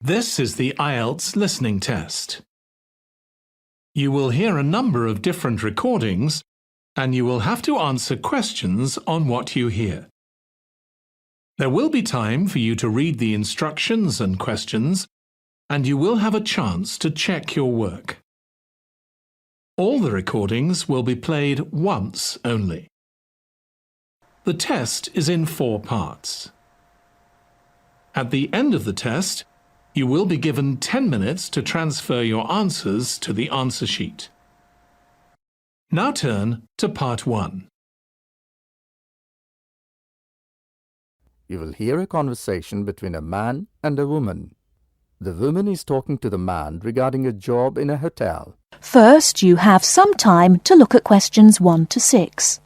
This is the IELTS listening test. You will hear a number of different recordings and you will have to answer questions on what you hear. There will be time for you to read the instructions and questions, and you will have a chance to check your work. All the recordings will be played once only. The test is in 4 parts. At the end of the test, you will be given 10 minutes to transfer your answers to the answer sheet. Now turn to part 1. You will hear a conversation between a man and a woman. The woman is talking to the man regarding a job in a hotel. First, you have some time to look at questions 1 to 6.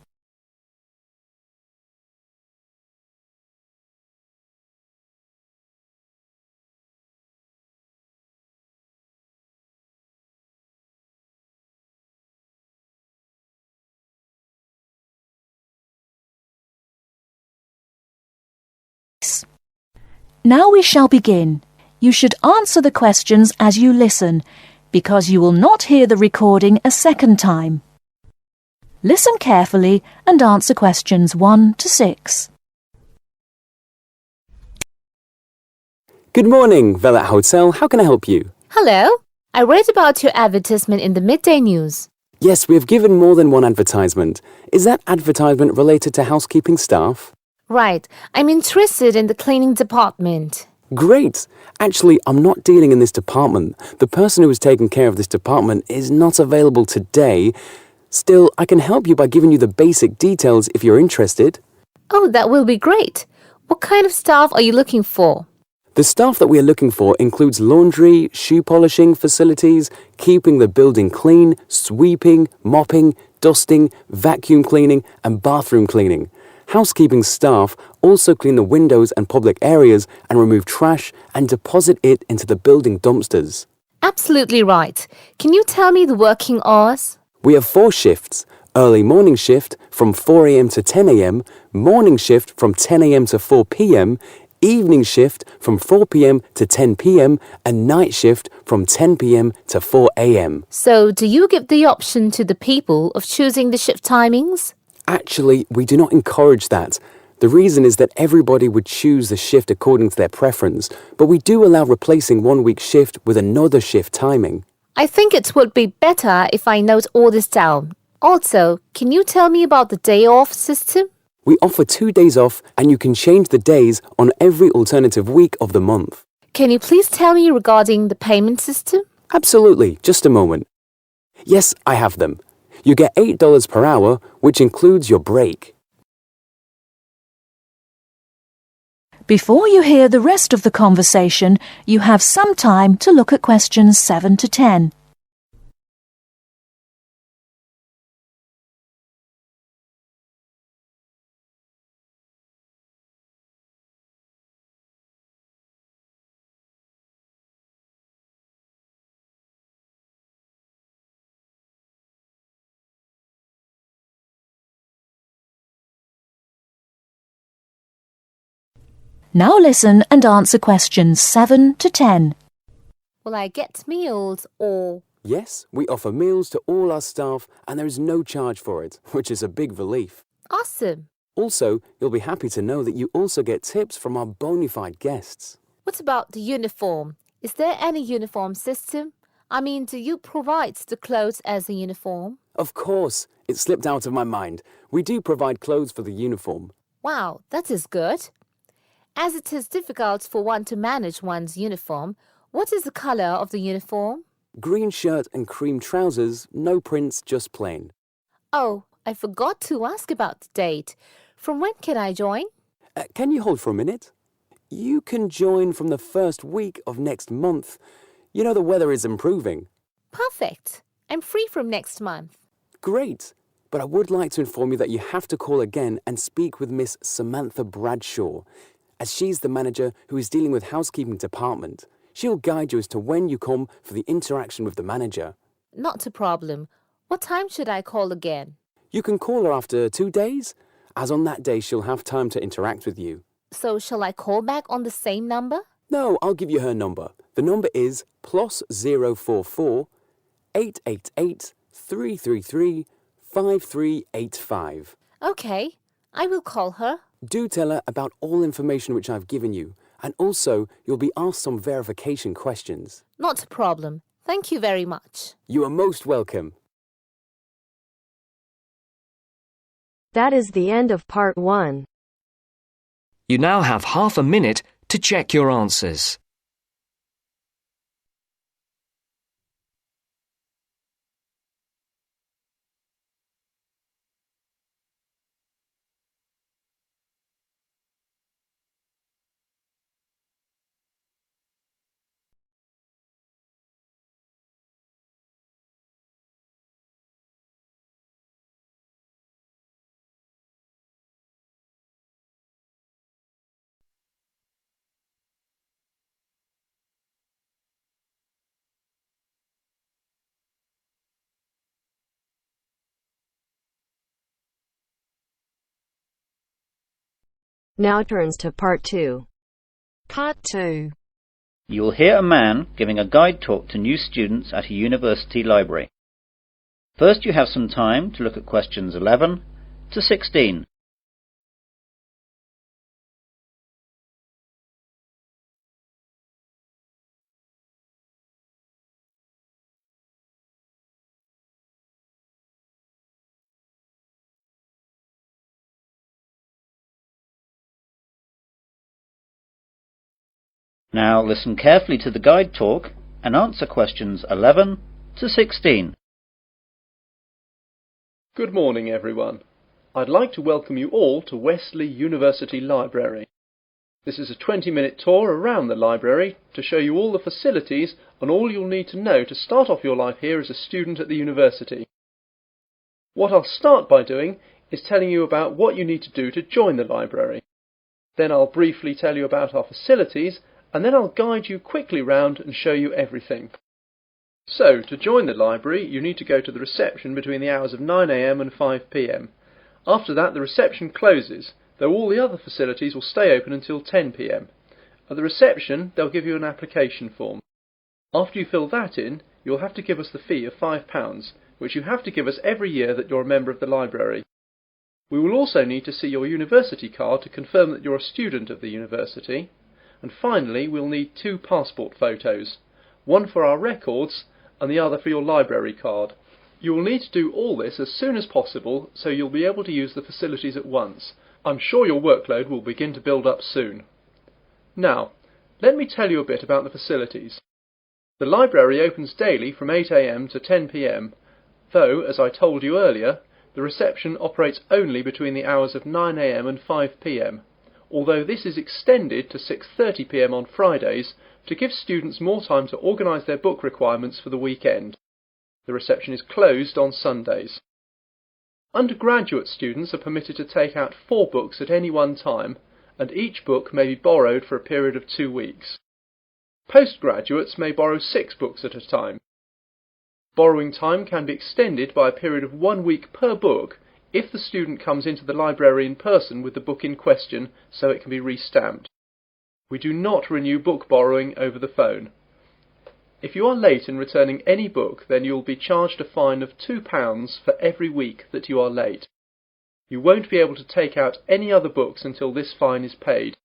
Now we shall begin. You should answer the questions as you listen, because you will not hear the recording a second time. Listen carefully and answer questions 1 to 6. Good morning, Velat Hotel. How can I help you? Hello. I read about your advertisement in the midday news. Yes, we have given more than one advertisement. Is that advertisement related to housekeeping staff? Right. I'm interested in the cleaning department. Great! Actually, I'm not dealing in this department. The person who is taking care of this department is not available today. Still, I can help you by giving you the basic details if you're interested. Oh, that will be great. What kind of staff are you looking for? The staff that we are looking for includes laundry, shoe polishing facilities, keeping the building clean, sweeping, mopping, dusting, vacuum cleaning, and bathroom cleaning. Housekeeping staff also clean the windows and public areas and remove trash and deposit it into the building dumpsters. Absolutely right. Can you tell me the working hours? We have 4 shifts. Early morning shift from 4 a.m. to 10 a.m, morning shift from 10 a.m. to 4 p.m, evening shift from 4 p.m. to 10 p.m, and night shift from 10 p.m. to 4 a.m. So, do you give the option to the people of choosing the shift timings? Actually, we do not encourage that. The reason is that everybody would choose the shift according to their preference, but we do allow replacing 1 week's shift with another shift timing. I think it would be better if I note all this down. Also, can you tell me about the day off system? We offer 2 days off and you can change the days on every alternative week of the month. Can you please tell me regarding the payment system? Absolutely, just a moment. Yes, I have them. You get $8 per hour, which includes your break. Before you hear the rest of the conversation, you have some time to look at questions 7 to 10. Now listen and answer questions 7 to 10. Will I get meals or... Yes, we offer meals to all our staff and there is no charge for it, which is a big relief. Awesome. Also, you'll be happy to know that you also get tips from our bona fide guests. What about the uniform? Is there any uniform system? I mean, do you provide the clothes as a uniform? Of course, it slipped out of my mind. We do provide clothes for the uniform. Wow, that is good. As it is difficult for one to manage one's uniform, what is the colour of the uniform? Green shirt and cream trousers, no prints, just plain. Oh, I forgot to ask about the date. From when can I join? Can you hold for a minute? You can join from the first week of next month. You know the weather is improving. Perfect. I'm free from next month. Great. But I would like to inform you that you have to call again and speak with Miss Samantha Bradshaw, as she's the manager who is dealing with housekeeping department. She'll guide you as to when you come for the interaction with the manager. Not a problem. What time should I call again? You can call her after 2 days, as on that day she'll have time to interact with you. So shall I call back on the same number? No, I'll give you her number. The number is +044 888 333 5385. Okay, I will call her. Do tell her about all information which I've given you, and also you'll be asked some verification questions. Not a problem. Thank you very much. You are most welcome. That is the end of part 1. You now have half a minute to check your answers. Now turns to part 2. Part 2. You will hear a man giving a guide talk to new students at a university library. First, you have some time to look at questions 11 to 16. Now listen carefully to the guide talk and answer questions 11 to 16. Good morning, everyone. I'd like to welcome you all to Wesley University Library. This is a 20-minute tour around the library to show you all the facilities and all you'll need to know to start off your life here as a student at the university. What I'll start by doing is telling you about what you need to do to join the library. Then I'll briefly tell you about our facilities, and then I'll guide you quickly round and show you everything. So, to join the library, you need to go to the reception between the hours of 9 AM and 5 PM. After that, the reception closes, though all the other facilities will stay open until 10 PM. At the reception, they'll give you an application form. After you fill that in, you'll have to give us the fee of £5, which you have to give us every year that you're a member of the library. We will also need to see your university card to confirm that you're a student of the university. And finally, we'll need 2 passport photos, one for our records and the other for your library card. You will need to do all this as soon as possible so you'll be able to use the facilities at once. I'm sure your workload will begin to build up soon. Now, let me tell you a bit about the facilities. The library opens daily from 8 AM to 10 PM, though, as I told you earlier, the reception operates only between the hours of 9 AM and 5 PM. Although this is extended to 6:30 PM on Fridays to give students more time to organise their book requirements for the weekend. The reception is closed on Sundays. Undergraduate students are permitted to take out 4 books at any one time, and each book may be borrowed for a period of 2 weeks. Postgraduates may borrow 6 books at a time. Borrowing time can be extended by a period of 1 week per book if the student comes into the library in person with the book in question so it can be re-stamped. We do not renew book borrowing over the phone. If you are late in returning any book, then you will be charged a fine of £2 for every week that you are late. You won't be able to take out any other books until this fine is paid.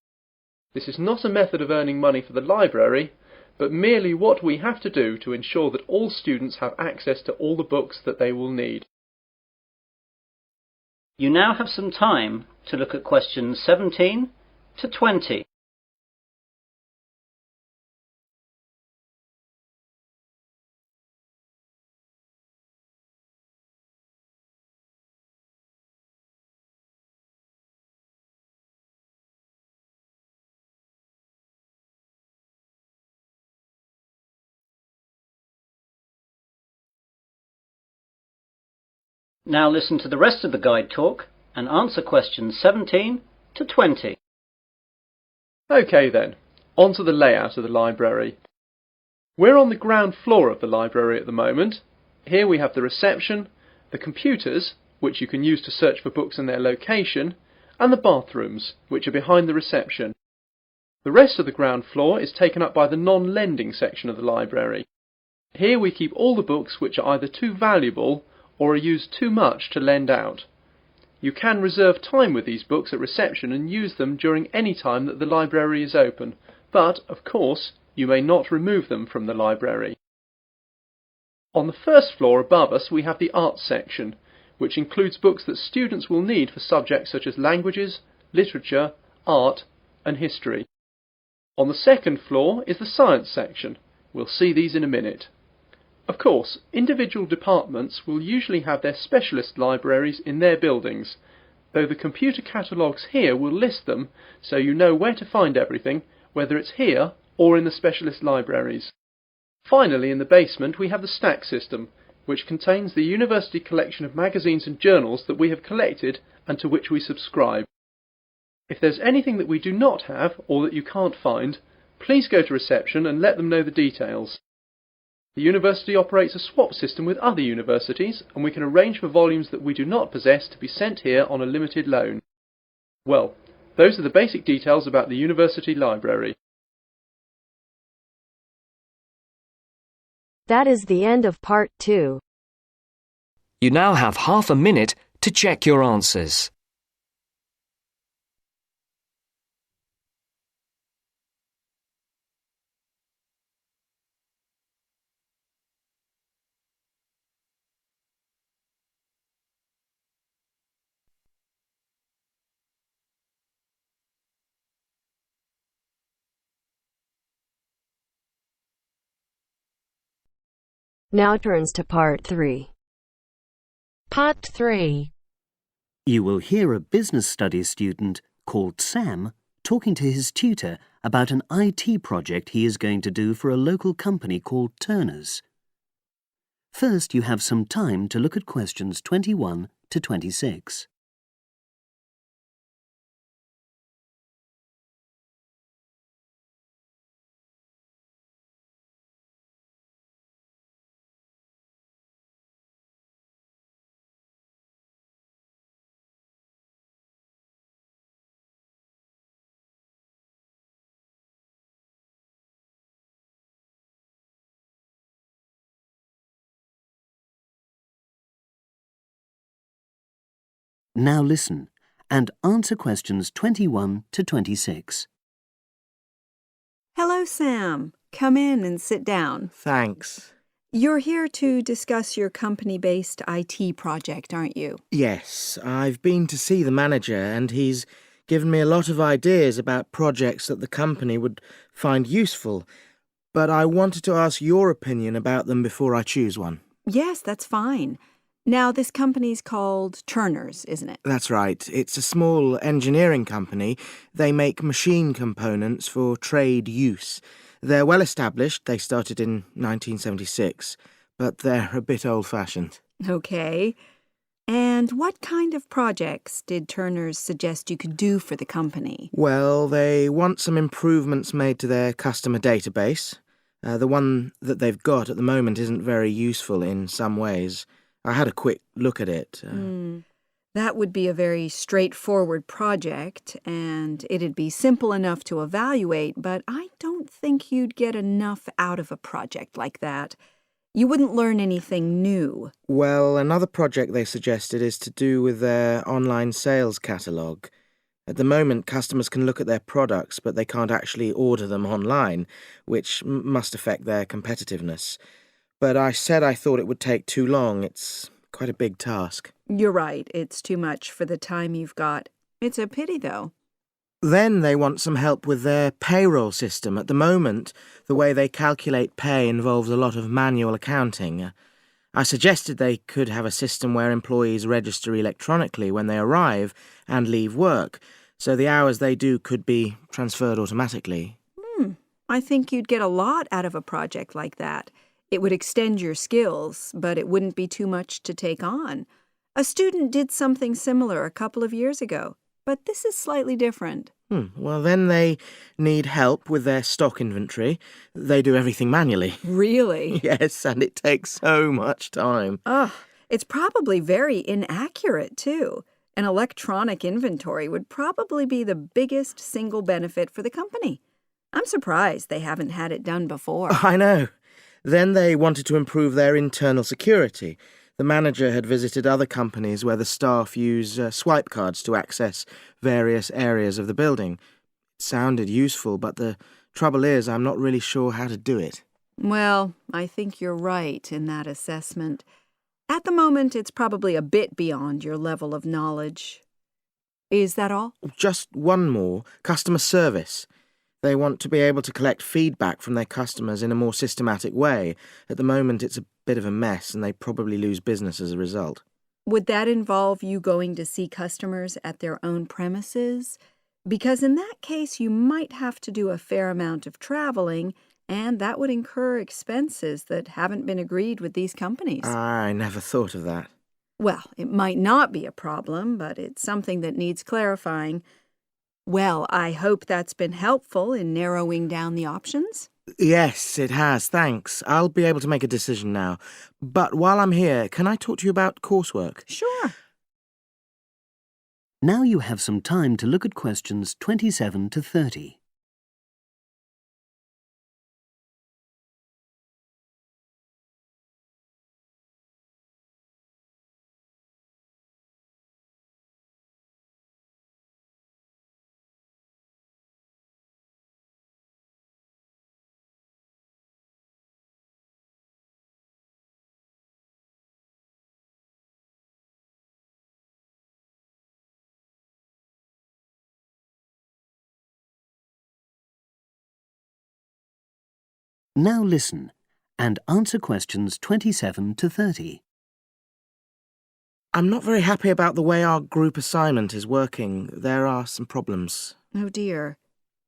This is not a method of earning money for the library, but merely what we have to do to ensure that all students have access to all the books that they will need. You now have some time to look at questions 17 to 20. Now listen to the rest of the guide talk and answer questions 17 to 20. OK then, on to the layout of the library. We're on the ground floor of the library at the moment. Here we have the reception, the computers, which you can use to search for books and their location, and the bathrooms, which are behind the reception. The rest of the ground floor is taken up by the non-lending section of the library. Here we keep all the books which are either too valuable or are used too much to lend out. You can reserve time with these books at reception and use them during any time that the library is open, but, of course, you may not remove them from the library. On the first floor above us we have the arts section, which includes books that students will need for subjects such as languages, literature, art and history. On the second floor is the science section. We'll see these in a minute. Of course, individual departments will usually have their specialist libraries in their buildings, though the computer catalogues here will list them so you know where to find everything, whether it's here or in the specialist libraries. Finally, in the basement we have the stack system, which contains the university collection of magazines and journals that we have collected and to which we subscribe. If there's anything that we do not have or that you can't find, please go to reception and let them know the details. The university operates a swap system with other universities, and we can arrange for volumes that we do not possess to be sent here on a limited loan. Well, those are the basic details about the university library. That is the end of part 2. You now have half a minute to check your answers. Now turns to part 3. Part 3. You will hear a business studies student called Sam talking to his tutor about an IT project he is going to do for a local company called Turner's. First, you have some time to look at questions 21 to 26. Now listen and answer questions 21 to 26. Hello, Sam. Come in and sit down. Thanks. You're here to discuss your company-based IT project, aren't you? Yes, I've been to see the manager and he's given me a lot of ideas about projects that the company would find useful, but I wanted to ask your opinion about them before I choose one. Yes, that's fine. Now, this company's called Turner's, isn't it? That's right. It's a small engineering company. They make machine components for trade use. They're well established. They started in 1976, but they're a bit old-fashioned. Okay. And what kind of projects did Turner's suggest you could do for the company? Well, they want some improvements made to their customer database. The one that they've got at the moment isn't very useful in some ways. I had a quick look at it. That would be a very straightforward project, and it'd be simple enough to evaluate, but I don't think you'd get enough out of a project like that. You wouldn't learn anything new. Well, another project they suggested is to do with their online sales catalogue. At the moment, customers can look at their products, but they can't actually order them online, which must affect their competitiveness. But I said I thought it would take too long. It's quite a big task. You're right. It's too much for the time you've got. It's a pity, though. Then they want some help with their payroll system. At the moment, the way they calculate pay involves a lot of manual accounting. I suggested they could have a system where employees register electronically when they arrive and leave work, so the hours they do could be transferred automatically. I think you'd get a lot out of a project like that. It would extend your skills, but it wouldn't be too much to take on. A student did something similar a couple of years ago, but this is slightly different. Well, then they need help with their stock inventory. They do everything manually. Really? Yes, and it takes so much time. It's probably very inaccurate, too. An electronic inventory would probably be the biggest single benefit for the company. I'm surprised they haven't had it done before. I know. Then they wanted to improve their internal security. The manager had visited other companies where the staff use swipe cards to access various areas of the building. It sounded useful, but the trouble is I'm not really sure how to do it. Well, I think you're right in that assessment. At the moment, it's probably a bit beyond your level of knowledge. Is that all? Just one more. Customer service. They want to be able to collect feedback from their customers in a more systematic way. At the moment, it's a bit of a mess, and they probably lose business as a result. Would that involve you going to see customers at their own premises? Because in that case, you might have to do a fair amount of traveling, and that would incur expenses that haven't been agreed with these companies. I never thought of that. Well, it might not be a problem, but it's something that needs clarifying. Well, I hope that's been helpful in narrowing down the options. Yes, it has, thanks. I'll be able to make a decision now. But while I'm here, can I talk to you about coursework? Sure. Now you have some time to look at questions 27 to 30. Now listen and answer questions 27 to 30. I'm not very happy about the way our group assignment is working. There are some problems. Oh dear.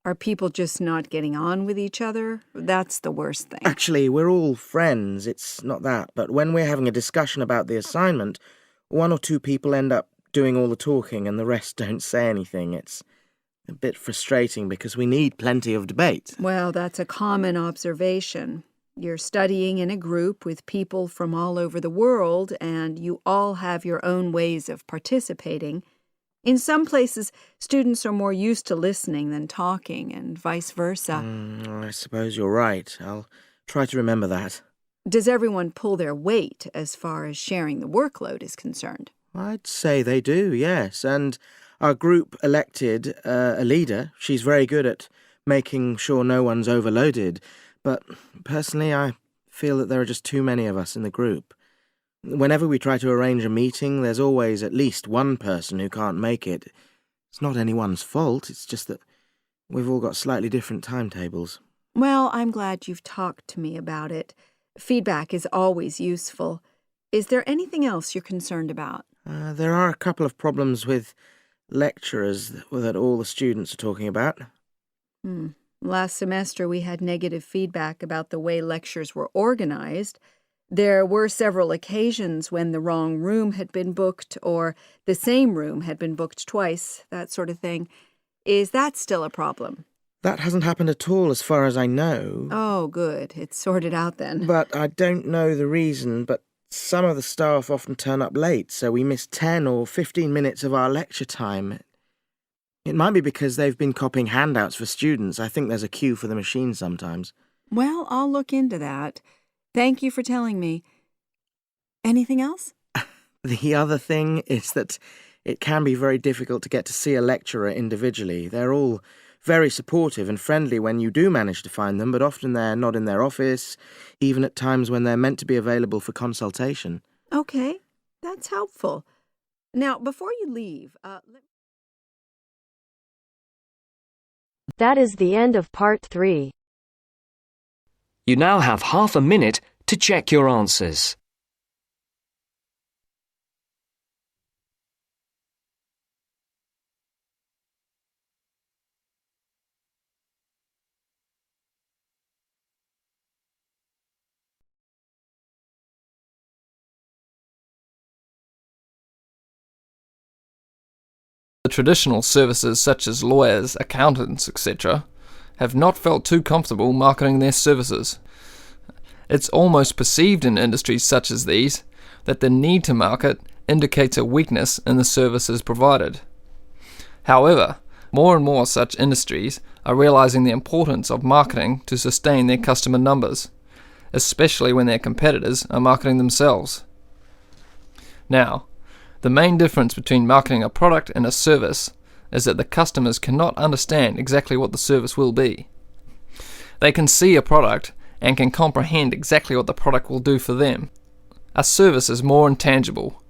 Are people just not getting on with each other? That's the worst thing. Actually, we're all friends. It's not that. But when we're having a discussion about the assignment, one or two people end up doing all the talking and the rest don't say anything. It's a bit frustrating because we need plenty of debate. Well, that's a common observation. You're studying in a group with people from all over the world, and you all have your own ways of participating. In some places, students are more used to listening than talking, and vice versa. I suppose you're right. I'll try to remember that. Does everyone pull their weight as far as sharing the workload is concerned? I'd say they do, yes. And our group elected a leader. She's very good at making sure no one's overloaded. But personally, I feel that there are just too many of us in the group. Whenever we try to arrange a meeting, there's always at least one person who can't make it. It's not anyone's fault, it's just that we've all got slightly different timetables. Well, I'm glad you've talked to me about it. Feedback is always useful. Is there anything else you're concerned about? There are a couple of problems with lecturers that all the students are talking about. Last semester we had negative feedback about the way lectures were organized. There were several occasions when the wrong room had been booked or the same room had been booked twice, that sort of thing. Is that still a problem? That hasn't happened at all as far as I know. Oh, good. It's sorted out then. But I don't know the reason, but some of the staff often turn up late, so we miss 10 or 15 minutes of our lecture time. It might be because they've been copying handouts for students. I think there's a queue for the machine sometimes. Well, I'll look into that. Thank you for telling me. Anything else? The other thing is that it can be very difficult to get to see a lecturer individually. They're all very supportive and friendly when you do manage to find them, but often they're not in their office, even at times when they're meant to be available for consultation. Okay, that's helpful. Now, before you leave, That is the end of part 3. You now have half a minute to check your answers. The traditional services such as lawyers, accountants, etc. have not felt too comfortable marketing their services. It's almost perceived in industries such as these that the need to market indicates a weakness in the services provided. However, More and more such industries are realizing the importance of marketing to sustain their customer numbers, especially when their competitors are marketing themselves. Now, the main difference between marketing a product and a service is that the customers cannot understand exactly what the service will be. They can see a product and can comprehend exactly what the product will do for them. A service is more intangible.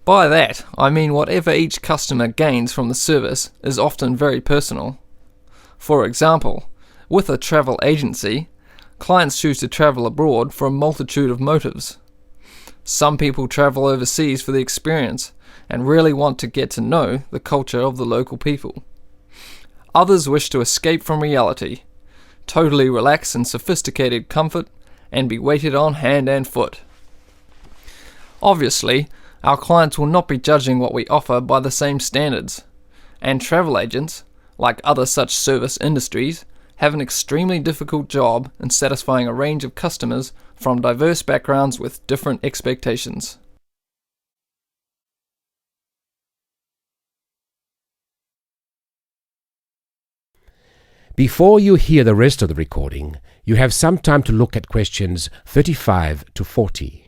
By that, I mean whatever each customer gains from the service is often very personal. For example, with a travel agency, clients choose to travel abroad for a multitude of motives. Some people travel overseas for the experience and really want to get to know the culture of the local people. Others wish to escape from reality, totally relax in sophisticated comfort, and be waited on hand and foot. Obviously, our clients will not be judging what we offer by the same standards, and travel agents, like other such service industries, have an extremely difficult job in satisfying a range of customers from diverse backgrounds with different expectations. Before you hear the rest of the recording, you have some time to look at questions 35 to 40.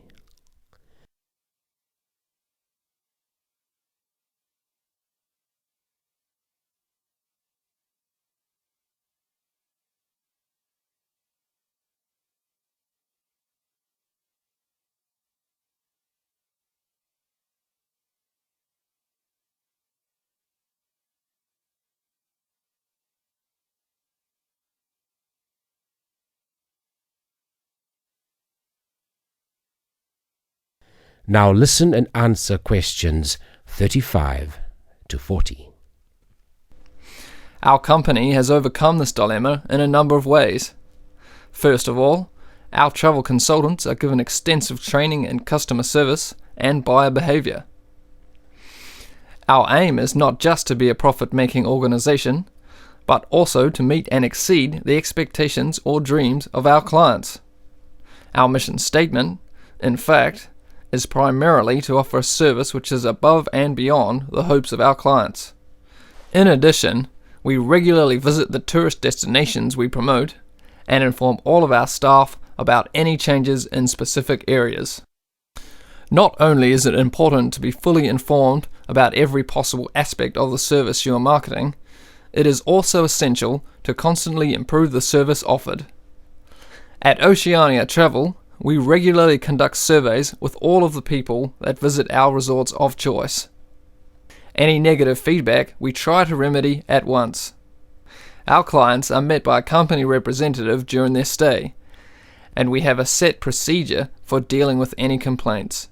Now listen and answer questions 35 to 40. Our company has overcome this dilemma in a number of ways. First of all, our travel consultants are given extensive training in customer service and buyer behavior. Our aim is not just to be a profit-making organization, but also to meet and exceed the expectations or dreams of our clients. Our mission statement, in fact, is primarily to offer a service which is above and beyond the hopes of our clients. In addition, we regularly visit the tourist destinations we promote and inform all of our staff about any changes in specific areas. Not only is it important to be fully informed about every possible aspect of the service you are marketing, it is also essential to constantly improve the service offered. At Oceania Travel, we regularly conduct surveys with all of the people that visit our resorts of choice. Any negative feedback we try to remedy at once. Our clients are met by a company representative during their stay, and we have a set procedure for dealing with any complaints.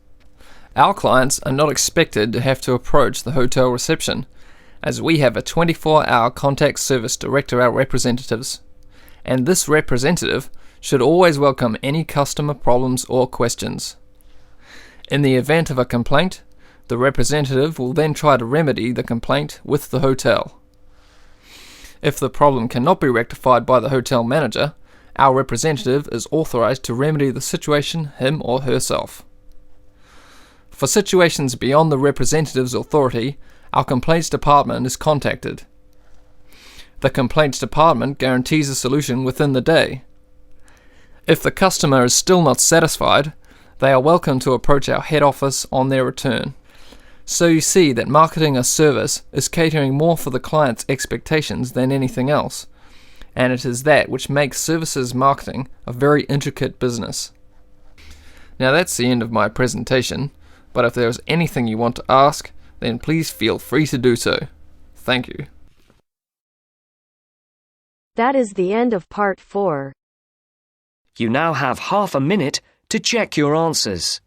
Our clients are not expected to have to approach the hotel reception, as we have a 24-hour contact service direct to our representatives, and this representative should always welcome any customer problems or questions. In the event of a complaint, the representative will then try to remedy the complaint with the hotel. If the problem cannot be rectified by the hotel manager, our representative is authorized to remedy the situation him or herself. For situations beyond the representative's authority, our complaints department is contacted. The complaints department guarantees a solution within the day. If the customer is still not satisfied, they are welcome to approach our head office on their return. So you see that marketing a service is catering more for the client's expectations than anything else, and it is that which makes services marketing a very intricate business. Now that's the end of my presentation, but if there is anything you want to ask, then please feel free to do so. Thank you. That is the end of part 4. You now have half a minute to check your answers.